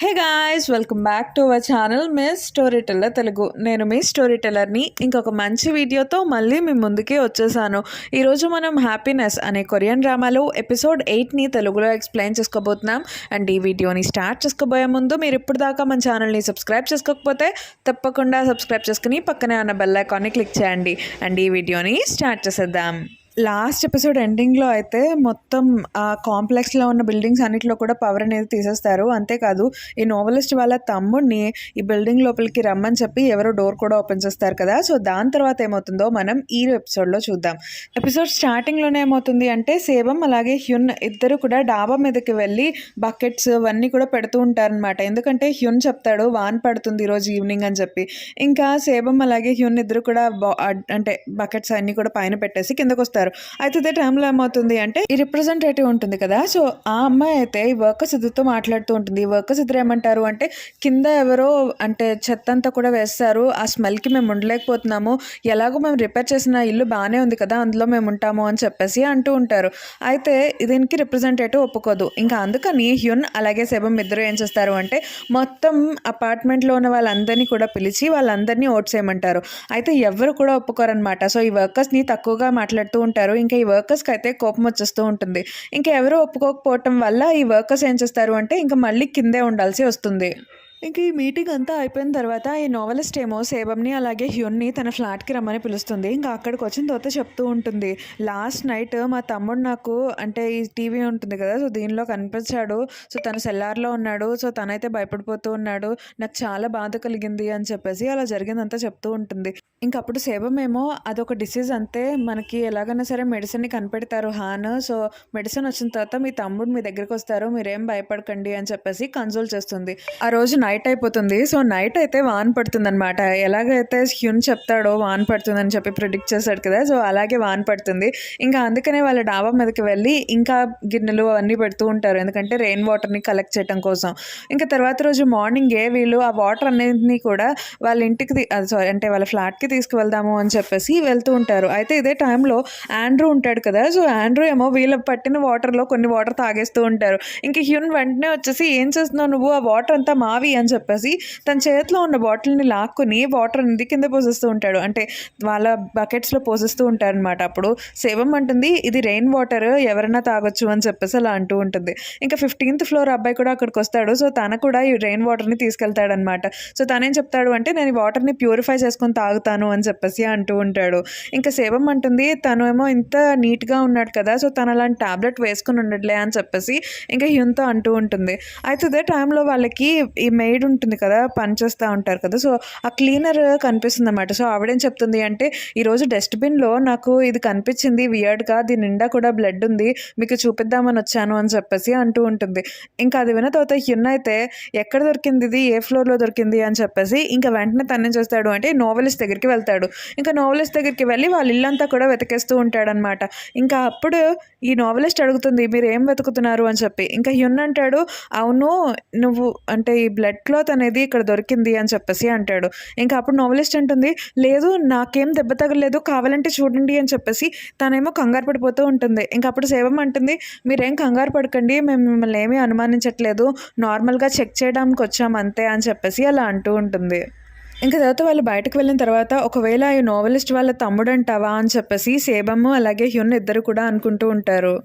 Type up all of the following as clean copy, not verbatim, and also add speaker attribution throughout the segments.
Speaker 1: Hey guys, welcome back to our channel miss story teller Telugu. నేను మీ story టెల్లర్ని ఇంకొక మంచి వీడియోతో మళ్ళీ మీ ముందుకే వచ్చేసాను. ఈరోజు మనం హ్యాపీనెస్ అనే కొరియన్ డ్రామాలో ఎపిసోడ్ 8ని తెలుగులో ఎక్స్ప్లెయిన్ చేసుకోబోతున్నాం. అండ్ ఈ వీడియోని స్టార్ట్ చేసుకోబోయే ముందు మీరు ఇప్పుడు దాకా మన ఛానల్ని సబ్స్క్రైబ్ చేసుకోకపోతే తప్పకుండా సబ్స్క్రైబ్ చేసుకుని పక్కనే ఉన్న బెల్ ఐకాన్ని క్లిక్ చేయండి. అండ్ ఈ వీడియోని స్టార్ట్ చేసేద్దాం. లాస్ట్ ఎపిసోడ్ ఎండింగ్లో అయితే మొత్తం ఆ కాంప్లెక్స్లో ఉన్న బిల్డింగ్స్ అన్నింటిలో కూడా పవర్ అనేది తీసేస్తారు. అంతేకాదు ఈ నోవలిస్ట్ వాళ్ళ తమ్ముడిని ఈ బిల్డింగ్ లోపలికి రమ్మని చెప్పి ఎవరో డోర్ కూడా ఓపెన్ చేస్తారు కదా. సో దాని తర్వాత ఏమవుతుందో మనం ఈ ఎపిసోడ్లో చూద్దాం. ఎపిసోడ్ స్టార్టింగ్లోనే ఏమవుతుంది అంటే సేబం అలాగే హ్యున్ ఇద్దరు కూడా డాబా మీదకి వెళ్ళి బకెట్స్ అవన్నీ కూడా పెడుతూ ఉంటారనమాట. ఎందుకంటే హ్యున్ చెప్తాడు వాన్ పడుతుంది ఈరోజు ఈవినింగ్ అని చెప్పి. ఇంకా సేబం అలాగే హ్యున్ ఇద్దరు కూడా అంటే బకెట్స్ అన్నీ కూడా పైన పెట్టేసి కిందకు వస్తారు. అయితే ఇదే టైంలో ఏమవుతుంది అంటే ఈ రిప్రజెంటేటివ్ ఉంటుంది కదా, సో ఆ అమ్మాయి అయితే ఈ వర్కర్స్ ఇద్దరితో మాట్లాడుతూ ఉంటుంది. ఈ వర్కర్స్ ఇద్దరు ఏమంటారు అంటే కింద ఎవరో అంటే చెత్త అంతా కూడా వేస్తారు, ఆ స్మెల్కి మేము ఉండలేకపోతున్నాము, ఎలాగో మేము రిపేర్ చేసిన ఇల్లు బాగానే ఉంది కదా అందులో మేము ఉంటాము అని చెప్పేసి అంటూ ఉంటారు. అయితే దీనికి రిప్రజెంటేటివ్ ఒప్పుకోదు. ఇంకా అందుకని హ్యున్ అలాగే సెబం ఇద్దరు ఏం చేస్తారు అంటే మొత్తం అపార్ట్మెంట్లో ఉన్న వాళ్ళందరినీ కూడా పిలిచి వాళ్ళందరినీ ఓట్ చేయమంటారు. అయితే ఎవరు కూడా ఒప్పుకోరనమాట. సో ఈ వర్కర్స్ని తక్కువగా మాట్లాడుతూ ఉంటారు. ఇంకా ఈ వర్కర్స్కి అయితే కోపం వచ్చేస్తూ ఉంటుంది. ఇంకా ఎవరు ఒప్పుకోకపోవటం వల్ల ఈ వర్కర్స్ ఏం చేస్తారు అంటే ఇంకా మళ్ళీ కిందే ఉండాల్సి వస్తుంది. ఇంక ఈ మీటింగ్ అంతా అయిపోయిన తర్వాత ఈ నోవలిస్ట్ ఏమో సేబంని అలాగే హ్యున్ని తన ఫ్లాట్కి రమ్మని పిలుస్తుంది. ఇంకా అక్కడికి వచ్చిన తర్వాత చెప్తూ ఉంటుంది, లాస్ట్ నైట్ మా తమ్ముడు నాకు అంటే ఈ టీవీ ఉంటుంది కదా, సో దీనిలో కనిపించాడు, సో తను సెల్లార్లో ఉన్నాడు, సో తనైతే భయపడిపోతూ ఉన్నాడు, నాకు చాలా బాధ కలిగింది అని చెప్పేసి అలా జరిగిందంతా చెప్తూ ఉంటుంది. ఇంకప్పుడు సేబం ఏమో అదొక డిసీజ్ అంతే, మనకి ఎలాగైనా సరే మెడిసిన్ని కనిపెడతారు హాన్, సో మెడిసిన్ వచ్చిన తర్వాత మీ తమ్ముడు మీ దగ్గరికి వస్తారు, మీరేం భయపడకండి అని చెప్పేసి కన్సోల్ చేస్తుంది. ఆ రోజు నైట్ అయిపోతుంది. సో నైట్ అయితే వాన్ పడుతుంది అనమాట. ఎలాగైతే హ్యున్ చెప్తాడో వాన్ పడుతుందని చెప్పి ప్రిడిక్ట్ చేశాడు కదా, సో అలాగే వాన్ పడుతుంది. ఇంకా అందుకనే వాళ్ళ డాబా మీదకి వెళ్ళి ఇంకా గిన్నెలు అవన్నీ పెడుతూ ఉంటారు, ఎందుకంటే రెయిన్ వాటర్ని కలెక్ట్ చేయడం కోసం. ఇంకా తర్వాత రోజు మార్నింగే వీళ్ళు ఆ వాటర్ అన్నింటినీ కూడా వాళ్ళ ఇంటికి అంటే వాళ్ళ ఫ్లాట్కి తీసుకువెళ్దాము అని చెప్పేసి వెళ్తూ ఉంటారు. అయితే ఇదే టైంలో ఆండ్రూ ఉంటాడు కదా, సో ఆండ్రూ ఏమో వీళ్ళ పట్టిన వాటర్లో కొన్ని వాటర్ తాగేస్తూ ఉంటారు. ఇంక హ్యున్ వెంటనే వచ్చేసి ఏం చేస్తున్నావు నువ్వు, ఆ వాటర్ అంతా మావి అని చెప్పేసి తన చేతిలో ఉన్న బాటిల్ని లాక్కుని వాటర్ అనేది కింద పోసేస్తూ ఉంటాడు, అంటే వాళ్ళ బకెట్స్లో పోసేస్తూ ఉంటారు అనమాట. అప్పుడు సేవం అంటుంది ఇది రెయిన్ వాటర్, ఎవరైనా తాగొచ్చు అని చెప్పేసి అలా అంటూ ఉంటుంది. ఇంకా 15th ఫ్లోర్ అబ్బాయి కూడా అక్కడికి వస్తాడు. సో తన కూడా ఈ రెయిన్ వాటర్ని తీసుకెళ్తాడనమాట. సో తనేం చెప్తాడు అంటే నేను ఈ వాటర్ని ప్యూరిఫై చేసుకొని తాగుతాను అని చెప్పేసి అంటూ ఉంటాడు. ఇంకా సేవం అంటుంది తను ఏమో ఇంత నీట్గా ఉన్నాడు కదా, సో తను అలాంటి టాబ్లెట్ వేసుకుని ఉండట్లే అని చెప్పేసి ఇంకా హ్యున్తో అంటూ ఉంటుంది. అయితే ఇదే టైంలో వాళ్ళకి ఈ మెయిడ్ ఉంటుంది కదా, పని చేస్తూ ఉంటారు కదా, సో ఆ క్లీనర్ కనిపిస్తుంది అన్నమాట. సో ఆవిడేం చెప్తుంది అంటే ఈరోజు డస్ట్బిన్లో నాకు ఇది కనిపించింది వియర్డ్గా, దీని నిండా కూడా బ్లడ్ ఉంది, మీకు చూపిద్దామని వచ్చాను అని చెప్పేసి అంటూ ఉంటుంది. ఇంకా అది విన్న తర్వాత హ్యున్ అయితే ఎక్కడ దొరికింది ఇది, ఏ ఫ్లోర్లో దొరికింది అని చెప్పేసి ఇంకా వెంటనే తనేం చేస్తాడు అంటే నోవలిస్ట్ దగ్గరికి వెళ్తాడు. ఇంకా నోవలిస్ట్ దగ్గరికి వెళ్ళి వాళ్ళ ఇల్లంతా కూడా వెతికేస్తూ ఉంటాడనమాట. ఇంకా అప్పుడు ఈ నోవలిస్ట్ అడుగుతుంది మీరు ఏం వెతుకుతున్నారు అని చెప్పి. ఇంకా హ్యున్ అంటాడు అవును నువ్వు అంటే ఈ బ్లడ్ క్లాత్ అనేది ఇక్కడ దొరికింది అని చెప్పేసి అంటాడు. ఇంకా అప్పుడు నోవలిస్ట్ అంటుంది లేదు నాకేం దెబ్బ తగలేదు, కావాలంటే చూడండి అని చెప్పేసి తనేమో కంగారు పడిపోతూ ఉంటుంది. ఇంకా అప్పుడు సేవం అంటుంది మీరేం కంగారు పడకండి, మేము మిమ్మల్ని ఏమీ అనుమానించట్లేదు, నార్మల్గా చెక్ చేయడానికి వచ్చాం అంతే అని చెప్పేసి అలా అంటూ ఉంటుంది. ఇంకా తర్వాత వాళ్ళు బయటకు వెళ్ళిన తర్వాత ఒకవేళ ఈ నోవలిస్ట్ వాళ్ళ తమ్ముడు అంటావా అని చెప్పేసి సేబము అలాగే హ్యున్ ఇద్దరు కూడా అనుకుంటూ ఉంటారు.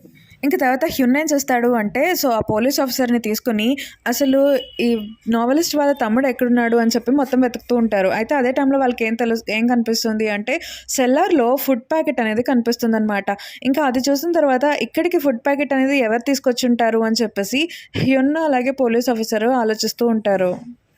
Speaker 1: ఇంకా తర్వాత హ్యున్ ఏం చేస్తాడు అంటే సో ఆ పోలీస్ ఆఫీసర్ని తీసుకుని అసలు ఈ నోవలిస్ట్ వాళ్ళ తమ్ముడు ఎక్కడున్నాడు అని చెప్పి మొత్తం వెతుకుతూ ఉంటారు. అయితే అదే టైంలో వాళ్ళకి ఏం కనిపిస్తుంది అంటే సెల్లార్లో ఫుడ్ ప్యాకెట్ అనేది కనిపిస్తుంది అనమాట. ఇంకా అది చూసిన తర్వాత ఇక్కడికి ఫుడ్ ప్యాకెట్ అనేది ఎవరు తీసుకొచ్చి ఉంటారు అని చెప్పేసి హ్యున్ అలాగే పోలీస్ ఆఫీసర్ ఆలోచిస్తూ ఉంటారు.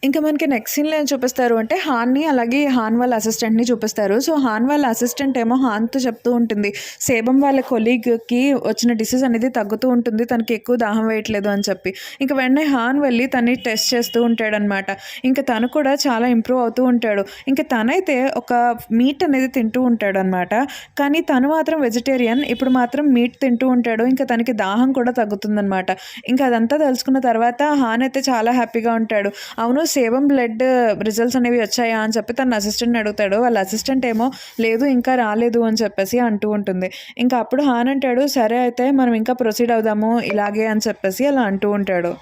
Speaker 1: ఇంకా మనకి నెక్స్ట్ సీన్లో ఏం చూపిస్తారు అంటే హాన్ని అలాగే హాన్ వాళ్ళ అసిస్టెంట్ని చూపిస్తారు. సో హాన్ వాళ్ళ అసిస్టెంట్ ఏమో హాన్తో చెప్తూ ఉంటుంది సేబం వాళ్ళ కొలీగ్కి వచ్చిన డిసీజ్ అనేది తగ్గుతూ ఉంటుంది, తనకి ఎక్కువ దాహం వేయట్లేదు అని చెప్పి. ఇంకా వెంటనే హాన్ వెళ్ళి తన్ని టెస్ట్ చేస్తూ ఉంటాడనమాట. ఇంకా తను కూడా చాలా ఇంప్రూవ్ అవుతూ ఉంటాడు. ఇంకా తనైతే ఒక మీట్ అనేది తింటూ ఉంటాడు అనమాట, కానీ తను మాత్రం వెజిటేరియన్, ఇప్పుడు మాత్రం మీట్ తింటూ ఉంటాడు. ఇంకా తనకి దాహం కూడా తగ్గుతుందనమాట. ఇంకా అదంతా తెలుసుకున్న తర్వాత హాన్ అయితే చాలా హ్యాపీగా ఉంటాడు. అవును సేవం బ్లడ్ రిజల్ట్స్ అనేవి వచ్చాయా అని చెప్పి తన అసిస్టెంట్ని అడుగుతాడు. వాళ్ళ అసిస్టెంట్ ఏమో లేదు ఇంకా రాలేదు అని చెప్పేసి అంటూ ఉంటుంది. ఇంకా అప్పుడు హాన్ అంటాడు సరే అయితే మనం ఇంకా ప్రొసీడ్ అవుదాము ఇలాగే అని చెప్పేసి అలా అంటూ ఉంటాడు.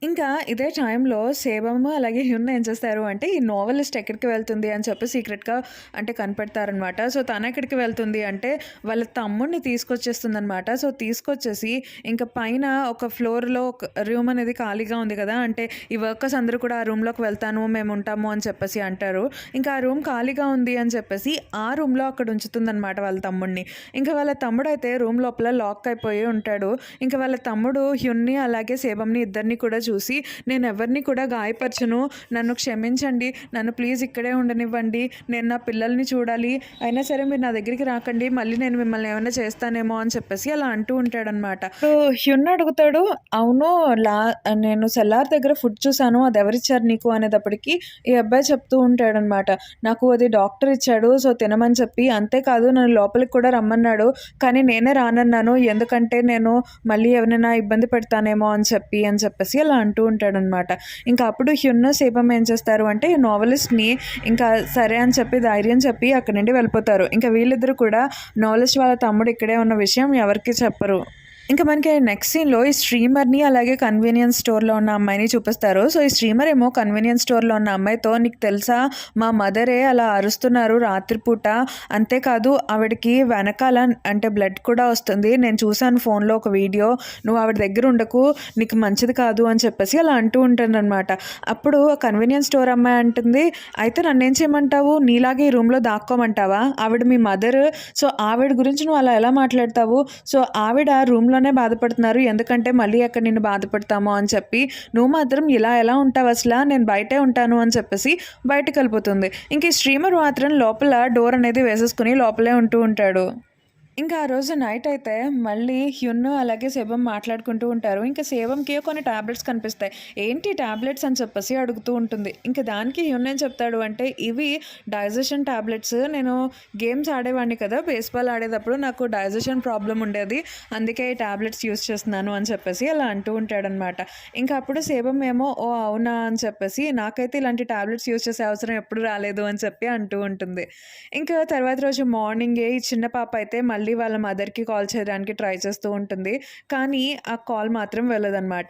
Speaker 1: ఇంకా ఇదే టైంలో సేబము అలాగే హ్యున్ ఏం చేస్తారు అంటే ఈ నోవెలిస్ట్ ఎక్కడికి వెళ్తుంది అని చెప్పి సీక్రెట్‌గా అంటే కనిపెడతారనమాట. సో, తనెక్కడికి వెళ్తుంది అంటే వాళ్ళ తమ్ముడిని తీసుకొచ్చేస్తుందనమాట. సో, తీసుకొచ్చేసి ఇంక పైన ఒక ఫ్లోర్‌లో ఒక రూమ్ అనేది ఖాళీగా ఉంది కదా! అంటే ఈ వర్కర్స్ అందరూ కూడా ఆ రూమ్‌లోకి వెళ్తాను, మేముంటాము అని చెప్పేసి అంటారు. ఇంకా ఆ రూమ్ ఖాళీగా ఉంది అని చెప్పేసి ఆ రూమ్‌లో అక్కడ ఉంచుతుందనమాట వాళ్ళ తమ్ముడిని. ఇంకా వాళ్ళ తమ్ముడైతే రూమ్ లోపల లాక్ అయిపోయి ఉంటాడు. ఇంకా వాళ్ళ తమ్ముడు హ్యున్ని అలాగే సేబంని ఇద్దరిని కూడా చూసి నేనెవరిని కూడా గాయపరచను. నన్ను క్షమించండి. నన్ను ప్లీజ్ ఇక్కడే ఉండనివ్వండి. నేను నా పిల్లల్ని చూడాలి. అయినా సరే మీరు నా దగ్గరికి రాకండి. మళ్ళీ నేను మిమ్మల్ని ఏమన్నా చేస్తానేమో అని చెప్పేసి అలా అంటూ ఉంటాడనమాట. సో, హ్యున్ అడుగుతాడు, అవును లా నేను సెల్లార్ దగ్గర ఫుడ్ చూసాను. అదెవరిచ్చారు నీకు అనేటప్పటికి ఈ అబ్బాయి చెప్తూ ఉంటాడనమాట. నాకు అది డాక్టర్ ఇచ్చాడు. సో, తినమని చెప్పి. అంతేకాదు నన్ను లోపలికి కూడా రమ్మన్నాడు. కానీ నేనే రానన్నాను. ఎందుకంటే నేను మళ్ళీ ఎవరినైనా ఇబ్బంది పెడతానేమో అని చెప్పేసి అలా అంటూ ఉంటాడనమాట. ఇంకా అప్పుడు హ్యున్, సేబమ్ ఏం చేస్తారు అంటే ఈ నోవెలిస్ట్‌ని ఇంకా సరే అని చెప్పి ధైర్యం చెప్పి అక్కడి నుండి వెళ్ళిపోతారు. ఇంకా వీళ్ళిద్దరూ కూడా నోవెలిస్ట్ వాళ్ళ తమ్ముడు ఇక్కడే ఉన్న విషయం ఎవరికీ చెప్పరు. ఇంకా మనకి నెక్స్ట్ సీన్‌లో ఈ స్ట్రీమర్‌ని అలాగే కన్వీనియన్స్ స్టోర్‌లో ఉన్న అమ్మాయిని చూపిస్తారు. సో, ఈ స్ట్రీమర్ ఏమో కన్వీనియన్స్ స్టోర్‌లో ఉన్న అమ్మాయితో నీకు తెలుసా మా మదరే అలా అరుస్తున్నారు రాత్రిపూట. అంతేకాదు ఆవిడకి వెనకాల అంటే బ్లడ్ కూడా వస్తుంది. నేను చూసాను ఫోన్‌లో ఒక వీడియో. నువ్వు ఆవిడ దగ్గర ఉండకు. నీకు మంచిది కాదు అని చెప్పేసి అలా అంటూ ఉంటాననమాట. అప్పుడు కన్వీనియన్స్ స్టోర్ అమ్మాయి అంటుంది, అయితే నన్నేం చేయమంటావు? నీలాగే ఈ రూమ్‌లో దాక్కోమంటావా? ఆవిడ మీ మదర్. సో, ఆవిడ గురించి నువ్వు అలా ఎలా మాట్లాడతావు? సో, ఆవిడ రూమ్‌లోనే బాధపడుతున్నారు. ఎందుకంటే మళ్ళీ ఎక్కడ నిన్ను బాధపెడతామో అని చెప్పి. నువ్వు మాత్రం ఇలా ఎలా ఉంటావు అసలా? నేను బయటే ఉంటాను అని చెప్పేసి బయటికెళ్ళిపోతుంది. ఇంక ఈ స్ట్రీమర్ మాత్రం లోపల డోర్ అనేది వేసేసుకొని లోపలే ఉంటూ ఉంటాడు. ఇంకా ఆ రోజు నైట్ అయితే మళ్ళీ హ్యున్ అలాగే సేబమ్ మాట్లాడుకుంటూ ఉంటారు. ఇంకా సేబమ్‌కి కొన్ని టాబ్లెట్స్ కనిపిస్తాయి. ఏంటి టాబ్లెట్స్ అని చెప్పేసి అడుగుతూ ఉంటుంది. ఇంక దానికి హ్యున్ ఏం చెప్తాడు అంటే ఇవి డైజెషన్ టాబ్లెట్స్. నేను గేమ్స్ ఆడేవాడిని కదా! బేస్‌బాల్ ఆడేటప్పుడు నాకు డైజెషన్ ప్రాబ్లమ్ ఉండేది. అందుకే ఈ టాబ్లెట్స్ యూజ్ చేస్తున్నాను అని చెప్పేసి అలా అంటూ ఉంటాడనమాట. ఇంకా అప్పుడు సేబమ్ ఏమో ఓహ్! అవునా అని చెప్పేసి నాకైతే ఇలాంటి టాబ్లెట్స్ యూజ్ చేసే అవసరం ఎప్పుడు రాలేదు అని చెప్పి అంటూ ఉంటుంది. ఇంకా తర్వాత రోజు మార్నింగే ఈ చిన్న పాప అయితే మళ్ళీ వాళ్ళ మదర్‌కి కాల్ చేయడానికి ట్రై చేస్తూ ఉంటుంది. కానీ ఆ కాల్ మాత్రం వెళ్ళదనమాట.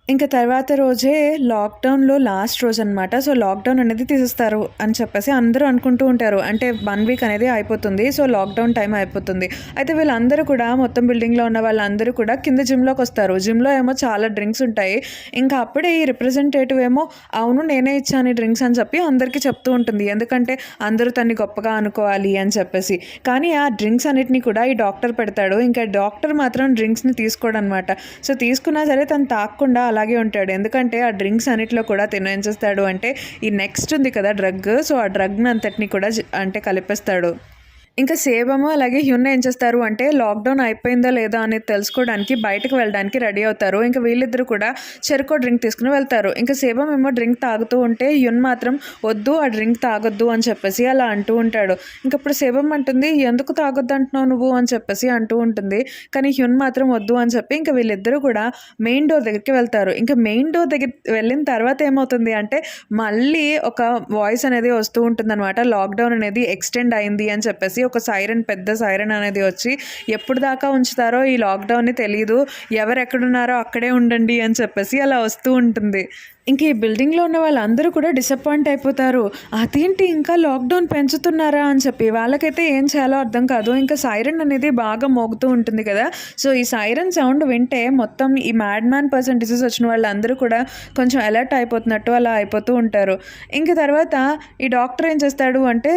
Speaker 1: ఇంక తర్వాత రోజే లాక్‌డౌన్‌లో లాస్ట్ రోజనమాట. సో, లాక్‌డౌన్ అనేది తీసేస్తారు అని చెప్పేసి అందరూ అనుకుంటూ ఉంటారు. అంటే 1 వీక్ అనేది అయిపోతుంది. సో, లాక్‌డౌన్ టైం అయిపోతుంది. అయితే వీళ్ళందరూ కూడా మొత్తం బిల్డింగ్‌లో ఉన్న వాళ్ళందరూ కూడా కింద జిమ్‌లోకొస్తారు. జిమ్‌లో ఏమో చాలా డ్రింక్స్ ఉంటాయి. ఇంకా అప్పుడే ఈ రిప్రజెంటేటివ్ ఏమో అవును నేనే ఇచ్చాను ఈ డ్రింక్స్ అని చెప్పి అందరికీ చెప్తూ ఉంటుంది. ఎందుకంటే అందరూ తన్ని గొప్పగా అనుకోవాలి అని చెప్పేసి. కానీ ఆ డ్రింక్స్ అన్నిటిని కూడా ఈ డాక్టర్ పెడతాడు. ఇంకా డాక్టర్ మాత్రం డ్రింక్స్‌ని తీసుకోడనమాట. సో, తీసుకున్నా సరే తను తాగకుండా అలాగే ఉంటాడు. ఎందుకంటే ఆ డ్రింక్స్ అన్నిట్లో కూడా తిను ఏం చేస్తాడు అంటే ఈ నెక్స్ట్ ఉంది కదా డ్రగ్. సో, ఆ డ్రగ్‌ని అంతటిని కూడా అంటే కలిపేస్తాడు. ఇంకా సేబము అలాగే హ్యున్ ఏం చేస్తారు అంటే లాక్‌డౌన్ అయిపోయిందా లేదా అనేది తెలుసుకోవడానికి బయటకు వెళ్ళడానికి రెడీ అవుతారు. ఇంక వీళ్ళిద్దరూ కూడా చెరకో డ్రింక్ తీసుకొని వెళ్తారు. ఇంక సేబమ్ ఏమో డ్రింక్ తాగుతూ ఉంటే హ్యున్ మాత్రం వద్దు ఆ డ్రింక్ తాగొద్దు అని చెప్పేసి అలా అంటూ ఉంటాడు. ఇంకప్పుడు సేబమ్ అంటుంది ఎందుకు తాగొద్దు అంటున్నావు నువ్వు అని చెప్పేసి అంటూ ఉంటుంది. కానీ హ్యున్ మాత్రం వద్దు అని చెప్పి ఇంక వీళ్ళిద్దరూ కూడా మెయిన్ డోర్ దగ్గరికి వెళ్తారు. ఇంక మెయిన్ డోర్ దగ్గర వెళ్ళిన తర్వాత ఏమవుతుంది అంటే మళ్ళీ ఒక వాయిస్ అనేది వస్తూ ఉంటుందన్నమాట. లాక్‌డౌన్ అనేది ఎక్స్టెండ్ అయింది అని చెప్పేసి ఒక సైరన్ పెద్ద సైరన్ అనేది వచ్చి ఎప్పుడు దాకా ఉంచుతారో ఈ లాక్‌డౌన్‌ని తెలీదు. ఎవరెక్కడున్నారో అక్కడే ఉండండి అని చెప్పేసి అలా వస్తూ ఉంటుంది. ఇంక ఈ బిల్డింగ్‌లో ఉన్న వాళ్ళందరూ కూడా డిసప్పాయింట్ అయిపోతారు. అదేంటి ఇంకా లాక్‌డౌన్ పెంచుతున్నారా అని చెప్పి. వాళ్ళకైతే ఏం చేయాలో అర్థం కాదు. ఇంకా సైరన్ అనేది బాగా మోగుతూ ఉంటుంది కదా! సో, ఈ సైరన్ సౌండ్ వింటే మొత్తం ఈ మ్యాడ్ మ్యాన్ పర్సన్ డిసీజ్ వచ్చిన వాళ్ళందరూ కూడా కొంచెం అలర్ట్ అయిపోతున్నట్టు అలా అయిపోతూ ఉంటారు. ఇంక తర్వాత ఈ డాక్టర్ ఏం చేస్తాడు అంటే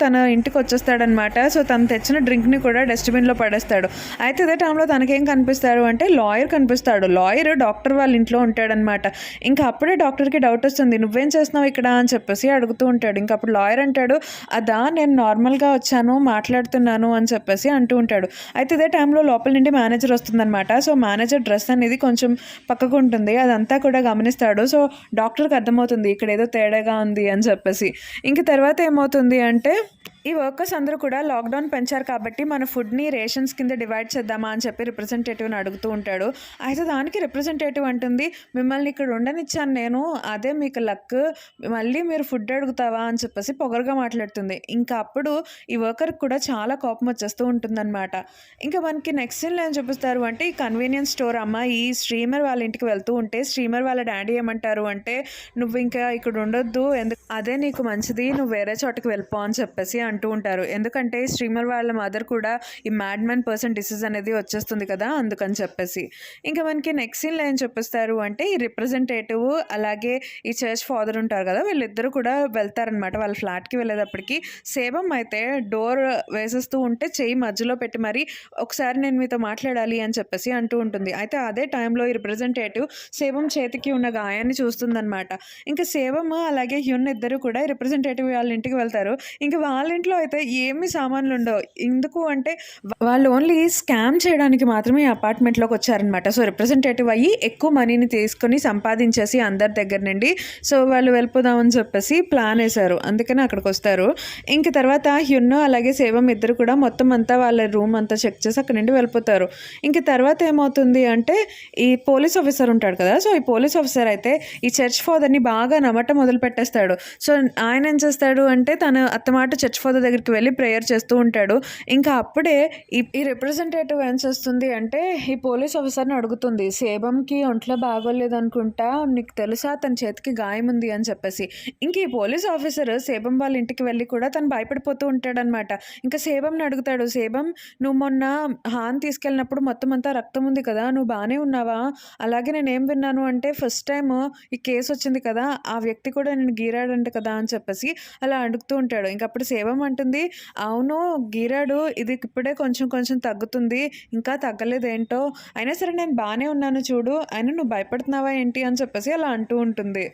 Speaker 1: తన ఇంటికి వచ్చేస్తాడనమాట. సో, తను తెచ్చిన డ్రింక్‌ని కూడా డస్ట్‌బిన్‌లో పడేస్తాడు. అయితే అదే టైంలో తనకేం కనిపిస్తాడు అంటే లాయర్ కనిపిస్తాడు. లాయర్ డాక్టర్ వాళ్ళ ఇంట్లో ఉంటాడనమాట. ఇంకా అప్పుడే డాక్టర్‌కి డౌట్ వస్తుంది. నువ్వేం చేస్తున్నావు ఇక్కడ అని చెప్పేసి అడుగుతూ ఉంటాడు. ఇంక అప్పుడు లాయర్ అంటాడు, అదా నేను నార్మల్‌గా వచ్చాను మాట్లాడుతున్నాను అని చెప్పేసి అంటూ ఉంటాడు. అయితే ఇదే టైంలో లోపల నుండి మేనేజర్ వస్తుందనమాట. సో, మేనేజర్ డ్రెస్ అనేది కొంచెం పక్కకు ఉంటుంది. అదంతా కూడా గమనిస్తాడు. సో, డాక్టర్‌కి అర్థమవుతుంది ఇక్కడ ఏదో తేడాగా ఉంది అని చెప్పేసి. ఇంక తర్వాత ఏమవుతుంది అంటే ఈ వర్కర్స్ అందరూ కూడా లాక్‌డౌన్ పెంచారు కాబట్టి మన ఫుడ్‌ని రేషన్స్ కింద డివైడ్ చేద్దామా అని చెప్పి రిప్రజెంటేటివ్‌ని అడుగుతూ ఉంటాడు. అయితే దానికి రిప్రజెంటేటివ్ అంటుంది, "మిమ్మల్ని ఇక్కడ ఉండనిచ్చాను నేను. అదే మీకు లక్. మళ్ళీ మీరు ఫుడ్ అడుగుతావా?" అని చెప్పేసి పొగరుగా మాట్లాడుతుంది. ఇంకా అప్పుడు ఈ వర్కర్‌కి కూడా చాలా కోపం వచ్చేస్తూ ఉంటుందనమాట. ఇంకా మనకి నెక్స్ట్ సీన్‌లో ఏం చూపిస్తారు అంటే ఈ కన్వీనియన్స్ స్టోర్ అమ్మాయి స్ట్రీమర్ వాళ్ళ ఇంటికి వెళ్తూ ఉంటే స్ట్రీమర్ వాళ్ళ డ్యాడీ ఏమంటారు అంటే, "నువ్వు ఇంకా ఇక్కడ ఉండొద్దు. అదే నీకు మంచిది. నువ్వు వేరే చోటకి వెళ్ళిపో" అని చెప్పేసి అంటూ ఉంటారు. ఎందుకంటే స్ట్రీమర్ వాళ్ళ మదర్ కూడా ఈ మ్యాడ్ మ్యాన్ పర్సన్ డిసీజ్ అనేది వచ్చేస్తుంది కదా, అందుకని చెప్పేసి. ఇంకా మనకి నెక్స్ట్ సీన్‌లో ఏం చూపిస్తారు అంటే ఈ రిప్రజెంటేటివ్ అలాగే ఈ చర్చ్ ఫాదర్ ఉంటారు కదా, వీళ్ళిద్దరూ కూడా వెళ్తారనమాట. వాళ్ళ ఫ్లాట్‌కి వెళ్ళేటప్పటికి సేబమ్ అయితే డోర్ వేసేస్తూ ఉంటే చెయ్యి మధ్యలో పెట్టి మరి ఒకసారి నేను మీతో మాట్లాడాలి అని చెప్పేసి అంటూ ఉంటుంది. అయితే అదే టైంలో ఈ రిప్రజెంటేటివ్ సేబమ్ చేతికి ఉన్న గాయాన్ని చూస్తుందనమాట. ఇంకా సేబమ్ అలాగే హ్యున్ ఇద్దరు కూడా ఈ రిప్రజెంటేటివ్ వాళ్ళ ఇంటికి వెళ్తారు. ఇంకా వాళ్ళ ఇంట్లో అయితే ఏమీ సామాన్లు ఉండవు. ఎందుకు అంటే వాళ్ళు ఓన్లీ స్కామ్ చేయడానికి మాత్రమే ఈ అపార్ట్మెంట్‌లోకి వచ్చారనమాట. సో రిప్రజెంటేటివ్ అయ్యి ఎక్కువ మనీని తీసుకొని సంపాదించేసి అందరి దగ్గర నుండి సో వాళ్ళు వెళ్ళిపోదామని చెప్పేసి ప్లాన్ వేశారు. అందుకని అక్కడికొస్తారు. ఇంక తర్వాత హ్యున్ అలాగే సేబమ్ ఇద్దరు కూడా మొత్తం అంతా వాళ్ళ రూమ్ అంతా చెక్ చేసి అక్కడి నుండి వెళ్ళిపోతారు. ఇంక తర్వాత ఏమవుతుంది అంటే ఈ పోలీస్ ఆఫీసర్ ఉంటాడు కదా, సో ఈ పోలీస్ ఆఫీసర్ అయితే ఈ చర్చ్ ఫాదర్‌ని బాగా నమ్మటం మొదలుపెట్టేస్తాడు. సో ఆయన ఏం చేస్తాడు అంటే తన అత్తమాట చర్చ్ ఫాదర్ దగ్గరికి వెళ్ళి ప్రేయర్ చేస్తూ ఉంటాడు. ఇంకా అప్పుడే ఈ రిప్రజెంటేటివ్ ఏం చేస్తుంది అంటే ఈ పోలీస్ ఆఫీసర్‌ని అడుగుతుంది, "సేబమ్‌కి ఒంట్లో బాగోలేదనుకుంటా. నీకు తెలుసా తన చేతికి గాయం ఉంది" అని చెప్పేసి. ఇంక ఈ పోలీస్ ఆఫీసర్ సేబమ్ వాళ్ళ ఇంటికి వెళ్ళి కూడా తను భయపడిపోతూ ఉంటాడనమాట. ఇంకా సేబమ్‌ని అడుగుతాడు, "సేబమ్, నువ్వు మొన్న హాన్ తీసుకెళ్ళినప్పుడు మొత్తం అంతా రక్తం ఉంది కదా, నువ్వు బానే ఉన్నావా? అలాగే నేనేం విన్నాను అంటే ఫస్ట్ టైమ్ ఈ కేసు వచ్చింది కదా, ఆ వ్యక్తి కూడా నిన్ను గీరాడంట కదా" అని చెప్పేసి అలా అడుగుతూ ఉంటాడు. ఇంకప్పుడు సేబమ్ అంటుంది, "అవును గీరాడు. ఇది ఇప్పుడే కొంచెం కొంచెం తగ్గుతుంది. ఇంకా తగ్గలేదేంటో. అయినా సరే నేను బానే ఉన్నాను చూడు. అయినా నువ్వు భయపడుతున్నావా ఏంటి" అని చెప్పేసి అలా అంటూ ఉంటుంది.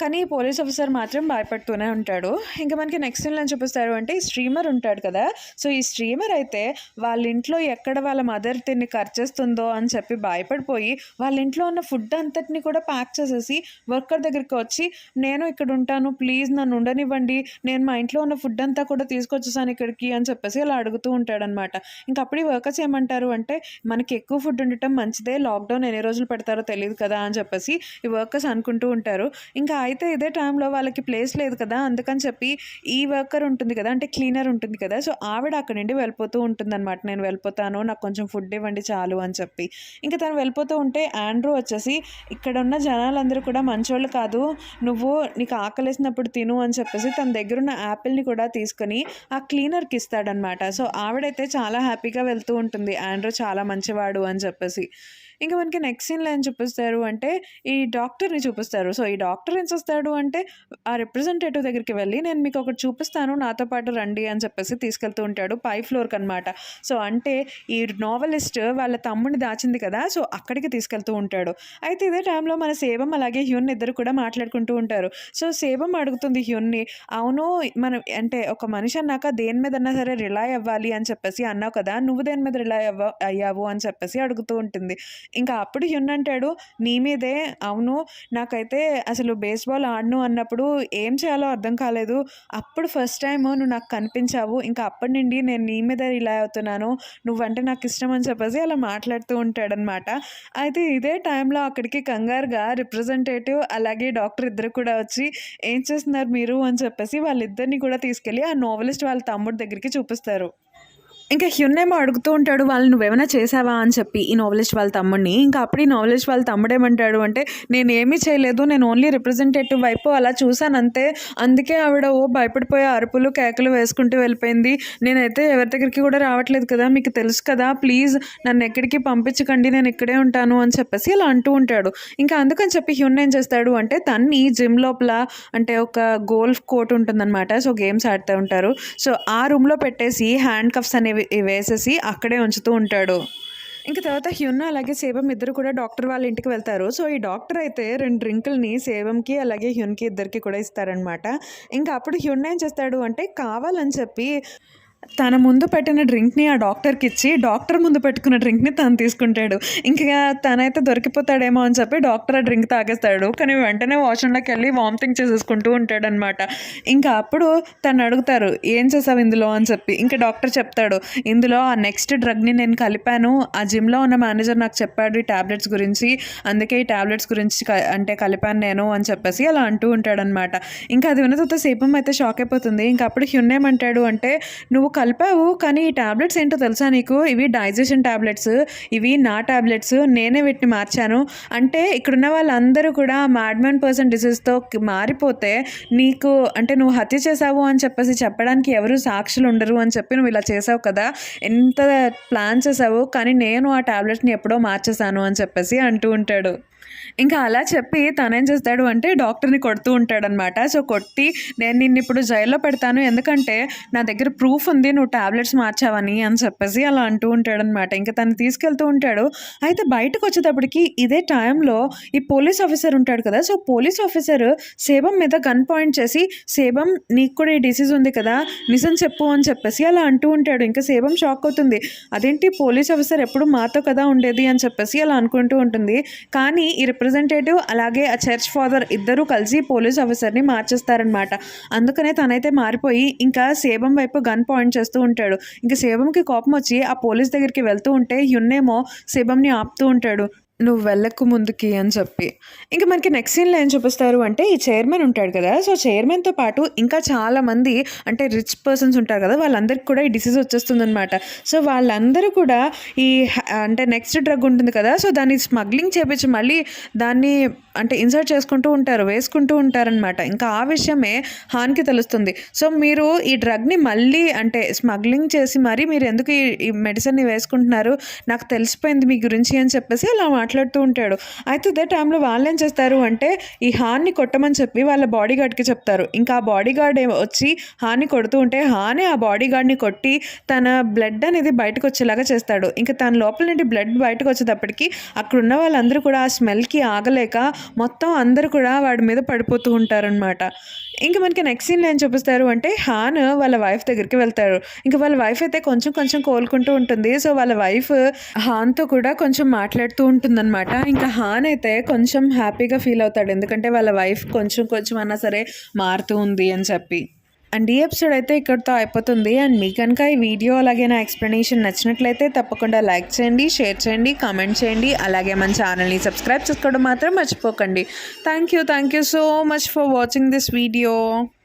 Speaker 1: కానీ ఈ పోలీస్ ఆఫీసర్ మాత్రం భయపడుతూనే ఉంటాడు. ఇంకా మనకి నెక్స్ట్ సీన్‌లో ఏం చూపిస్తారు అంటే ఈ స్ట్రీమర్ ఉంటాడు కదా, సో ఈ స్ట్రీమర్ అయితే వాళ్ళ ఇంట్లో ఎక్కడ వాళ్ళ మదర్ తిన్ని ఖర్చేస్తుందో అని చెప్పి భయపడిపోయి వాళ్ళ ఇంట్లో ఉన్న ఫుడ్ అంతటిని కూడా ప్యాక్ చేసేసి వర్కర్ దగ్గరికి వచ్చి, "నేను ఇక్కడ ఉంటాను. ప్లీజ్ నన్ను ఉండనివ్వండి. నేను మా ఇంట్లో ఉన్న ఫుడ్ అంతా కూడా తీసుకొచ్చేసాను ఇక్కడికి" అని చెప్పేసి అలా అడుగుతూ ఉంటాడనమాట. ఇంక అప్పుడు ఈ వర్కర్స్ ఏమంటారు అంటే, "మనకి ఎక్కువ ఫుడ్ ఉండటం మంచిదే. లాక్‌డౌన్ ఎన్ని రోజులు పెడతారో తెలీదు కదా" అని చెప్పేసి ఈ వర్కర్స్ అనుకుంటూ ఉంటారు. ఇంకా అయితే ఇదే టైంలో వాళ్ళకి ప్లేస్ లేదు కదా, అందుకని చెప్పి ఈ వర్కర్ ఉంటుంది కదా, అంటే క్లీనర్ ఉంటుంది కదా, సో ఆవిడ అక్కడి నుండి వెళ్ళిపోతూ ఉంటుందనమాట. "నేను వెళ్ళిపోతాను. నాకు కొంచెం ఫుడ్ ఇవ్వండి చాలు" అని చెప్పి. ఇంకా తను వెళ్ళిపోతూ ఉంటే ఆండ్రూ వచ్చేసి, "ఇక్కడున్న జనాలందరూ కూడా మంచోళ్ళు కాదు. నువ్వు నీకు ఆకలేసినప్పుడు తిను" అని చెప్పేసి తన దగ్గరున్న యాపిల్‌ని కూడా తీసుకొని ఆ క్లీనర్‌కి ఇస్తాడనమాట. సో ఆవిడైతే చాలా హ్యాపీగా వెళ్తూ ఉంటుంది, ఆండ్రూ చాలా మంచివాడు అని చెప్పేసి. ఇంకా మనకి నెక్స్ట్ సీన్‌లో ఏం చూపిస్తారు అంటే ఈ డాక్టర్‌ని చూపిస్తారు. సో ఈ డాక్టర్ ఏం చేస్తాడు అంటే ఆ రిప్రజెంటేటివ్ దగ్గరికి వెళ్ళి, "నేను మీకు ఒకటి చూపిస్తాను. నాతో పాటు రండి" అని చెప్పేసి తీసుకెళ్తూ ఉంటాడు పై ఫ్లోర్‌కనమాట. సో అంటే ఈ నోవెలిస్ట్ వాళ్ళ తమ్ముడిని దాచింది కదా, సో అక్కడికి తీసుకెళ్తూ ఉంటాడు. అయితే ఇదే టైంలో మన సేబమ్ అలాగే హ్యున్ ఇద్దరు కూడా మాట్లాడుకుంటూ ఉంటారు. సో సేబమ్ అడుగుతుంది హ్యున్‌ని, "అవును మనం అంటే ఒక మనిషి అన్నాక దేని మీదన్నా సరే రిలై అవ్వాలి అని చెప్పేసి అన్నావు కదా, నువ్వు దేని మీద రిలై అయ్యావు" అని చెప్పేసి అడుగుతూ ఉంటుంది. ఇంకా అప్పుడు హ్యున్ అంటాడు, "నీ మీదే. అవును, నాకైతే అసలు బేస్‌బాల్ ఆడను అన్నప్పుడు ఏం చేయాలో అర్థం కాలేదు. అప్పుడు ఫస్ట్ టైమ్ నువ్వు నాకు కనిపించావు. ఇంకా అప్పటి నుండి నేను నీ మీద రిలై అవుతున్నాను. నువ్వంటే నాకు ఇష్టం" అని చెప్పేసి అలా మాట్లాడుతూ ఉంటాడనమాట. అయితే ఇదే టైంలో అక్కడికి కంగారుగా రిప్రజెంటేటివ్ అలాగే డాక్టర్ ఇద్దరు కూడా వచ్చి, "ఏం చేస్తున్నారు మీరు" అని చెప్పేసి వాళ్ళిద్దరిని కూడా తీసుకెళ్ళి ఆ నోవెలిస్ట్ వాళ్ళ తమ్ముడి దగ్గరికి చూపిస్తారు. ఇంకా హ్యున్ ఏమో అడుగుతూ ఉంటాడు, "వాళ్ళు నువ్వేమైనా చేసావా" అని చెప్పి ఈ నోవెలిస్ట్ వాళ్ళ తమ్ముడిని. ఇంకా అప్పుడు ఈ నోవెలిస్ట్ వాళ్ళ తమ్ముడేమంటాడు అంటే, "నేనేమీ చేయలేదు. నేను ఓన్లీ రిప్రజెంటేటివ్ వైపు అలా చూసానంతే. అందుకే ఆవిడ భయపడిపోయి అరుపులు, కేకలు వేసుకుంటూ వెళ్ళిపోయింది. నేనైతే ఎవరి దగ్గరికి కూడా రావట్లేదు కదా, మీకు తెలుసు కదా. ప్లీజ్ నన్ను ఎక్కడికి పంపించకండి. నేను ఇక్కడే ఉంటాను" అని చెప్పేసి ఇలా అంటూ ఉంటాడు. ఇంకా అందుకని చెప్పి హ్యున్ ఏం చేస్తాడు అంటే తన్ని జిమ్ లోపల అంటే ఒక గోల్ఫ్ కోర్ట్ ఉంటుందనమాట. సో గేమ్స్ ఆడుతూ ఉంటారు. సో ఆ రూమ్‌లో పెట్టేసి హ్యాండ్ కఫ్స్ అనేవి వేసేసి అక్కడే ఉంచుతూ ఉంటాడు. ఇంక తర్వాత హ్యున్ అలాగే సేబమ్ ఇద్దరు కూడా డాక్టర్ వాళ్ళ ఇంటికి వెళ్తారు. సో ఈ డాక్టర్ అయితే 2 డ్రింకుల్ని సేబమ్‌కి అలాగే హ్యున్‌కి ఇద్దరికి కూడా ఇస్తారనమాట. ఇంకా అప్పుడు హ్యున్ ఏం చేస్తాడు అంటే కావాలని చెప్పి తన ముందు పెట్టిన డ్రింక్ని ఆ డాక్టర్కి ఇచ్చి డాక్టర్ ముందు పెట్టుకున్న డ్రింక్ని తను తీసుకుంటాడు. ఇంకా తనైతే దొరికిపోతాడేమో అని చెప్పి డాక్టర్ ఆ డ్రింక్ తాగేస్తాడు. కానీ వెంటనే వాష్రూమ్లోకి వెళ్ళి వామిటింగ్ చేసేసుకుంటూ ఉంటాడనమాట. ఇంకా అప్పుడు తను అడుగుతారు, ఏం చేసావు ఇందులో అని చెప్పి. ఇంకా డాక్టర్ చెప్తాడు, ఇందులో ఆ నెక్స్ట్ డ్రగ్ని నేను కలిపాను, ఆ జిమ్లో ఉన్న మేనేజర్ నాకు చెప్పాడు ఈ టాబ్లెట్స్ గురించి, అందుకే ఈ టాబ్లెట్స్ గురించి కలిపాను నేను అని చెప్పేసి అలా అంటూ ఉంటాడనమాట. ఇంకా అది విన్న తర్వాత సేపం అయితే షాక్ అయిపోతుంది. ఇంకా అప్పుడు హ్యున్ ఏమంటాడు అంటే, నువ్వు కలిపావు కానీ ఈ టాబ్లెట్స్ ఏంటో తెలుసా నీకు, ఇవి డైజెషన్ టాబ్లెట్స్, ఇవి నా టాబ్లెట్స్, నేనే వీటిని మార్చాను. అంటే ఇక్కడున్న వాళ్ళందరూ కూడా మ్యాడ్మెన్ పర్సన్ డిసీజ్తో మారిపోతే నీకు అంటే నువ్వు హత్య చేసావు అని చెప్పేసి చెప్పడానికి ఎవరు సాక్షులు ఉండరు అని చెప్పి నువ్వు ఇలా చేసావు కదా, ఎంత ప్లాన్ చేసావు, కానీ నేను ఆ టాబ్లెట్స్ని ఎప్పుడో మార్చేశాను అని చెప్పేసి అంటూ ఉంటాడు. ఇంకా అలా చెప్పి తనేం చేస్తాడు అంటే డాక్టర్ని కొడుతూ ఉంటాడనమాట. సో కొట్టి, నేను నిన్ను ఇప్పుడు జైల్లో పెడతాను, ఎందుకంటే నా దగ్గర ప్రూఫ్ ఉంది నువ్వు టాబ్లెట్స్ మార్చావని అని చెప్పేసి అలా అంటూ ఉంటాడనమాట. ఇంకా తను తీసుకెళ్తూ ఉంటాడు. అయితే బయటకు వచ్చేటప్పటికి ఇదే టైంలో ఈ పోలీస్ ఆఫీసర్ ఉంటాడు కదా, సో పోలీస్ ఆఫీసర్ సేబం మీద గన్ పాయింట్ చేసి, సేబం నీకు కూడా ఈ డిసీజ్ ఉంది కదా, నిజం చెప్పు అని చెప్పేసి అలా అంటూ ఉంటాడు. ఇంకా సేబం షాక్ అవుతుంది, అదేంటి పోలీస్ ఆఫీసర్ ఎప్పుడు మాతో కదా ఉండేది అని చెప్పేసి అలా అనుకుంటూ ఉంటుంది. కానీ ఈ రిప్రజెంటేటివ్ అలాగే ఆ చర్చ్ ఫాదర్ ఇద్దరూ కలిసి పోలీస్ ఆఫీసర్ని మార్చేస్తారనమాట. అందుకనే తనైతే మారిపోయి ఇంకా సేబం వైపు గన్ పాయింట్ చేస్తూ ఉంటాడు. ఇంకా సేబంకి కోపం వచ్చి ఆ పోలీస్ దగ్గరికి వెళ్తూ ఉంటే హ్యున్నేమో సేబంని ఆపుతూ ఉంటాడు, నువ్వు వెళ్ళకు ముందుకి అని చెప్పి. ఇంకా మనకి నెక్స్ట్ సీన్లో ఏం చూపిస్తారు అంటే, ఈ చైర్మన్ ఉంటాడు కదా, సో చైర్మన్తో పాటు ఇంకా చాలామంది అంటే రిచ్ పర్సన్స్ ఉంటారు కదా, వాళ్ళందరికీ కూడా ఈ డిసీజ్ వచ్చేస్తుందన్నమాట. సో వాళ్ళందరూ కూడా ఈ అంటే నెక్స్ట్ డ్రగ్ ఉంటుంది కదా, సో దాన్ని స్మగ్లింగ్ చేపించి మళ్ళీ దాన్ని అంటే ఇన్సర్ట్ చేసుకుంటూ ఉంటారు, వేసుకుంటూ ఉంటారనమాట. ఇంకా ఆ విషయమే హాన్కి తెలుస్తుంది. సో మీరు ఈ డ్రగ్ని మళ్ళీ అంటే స్మగ్లింగ్ చేసి మరీ మీరు ఎందుకు ఈ మెడిసిన్ని వేసుకుంటున్నారు, నాకు తెలిసిపోయింది మీ గురించి అని చెప్పేసి అలా మాట్లాడుతూ ఉంటాడు. అయితే ఇదే టైంలో వాళ్ళు ఏం చేస్తారు అంటే, ఈ హాన్ని కొట్టమని చెప్పి వాళ్ళ బాడీ గార్డ్కి చెప్తారు. ఇంకా ఆ బాడీ గార్డ్ వచ్చి హాన్ని కొడుతూ ఉంటే హానే ఆ బాడీ గార్డ్ని కొట్టి తన బ్లడ్ అనేది బయటకు వచ్చేలాగా చేస్తాడు. ఇంకా తన లోపల నుండి బ్లడ్ బయటకు వచ్చేటప్పటికి అక్కడ ఉన్న వాళ్ళందరూ కూడా ఆ స్మెల్కి ఆగలేక మొత్తం అందరూ కూడా వాడి మీద పడిపోతూ ఉంటారనమాట. ఇంకా మనకి నెక్స్ట్ సీన్లో ఏం చూపిస్తారు అంటే, హాన్ వాళ్ళ వైఫ్ దగ్గరికి వెళ్తారు. ఇంకా వాళ్ళ వైఫ్ అయితే కొంచెం కొంచెం కోలుకుంటూ ఉంటుంది. సో వాళ్ళ వైఫ్ హాన్తో కూడా కొంచెం మాట్లాడుతూ ఉంటుందన్నమాట. ఇంకా హాన్ అయితే కొంచెం హ్యాపీగా ఫీల్ అవుతాడు, ఎందుకంటే వాళ్ళ వైఫ్ కొంచెం కొంచెం అన్నా సరే మారుతూ ఉంది అని చెప్పి. అండ్ ఈ ఎపిసోడ్ అయితే ఇక్కడితో అయిపోతుంది. అండ్ మీకు కనుక ఈ వీడియో అలాగే నా ఎక్స్ప్లెనేషన్ నచ్చినట్లయితే తప్పకుండా లైక్ చేయండి, షేర్ చేయండి, కామెంట్ చేయండి, అలాగే మన ఛానల్ని సబ్స్క్రైబ్ చేసుకోవడం మాత్రం మర్చిపోకండి. Thank you so much for watching this video.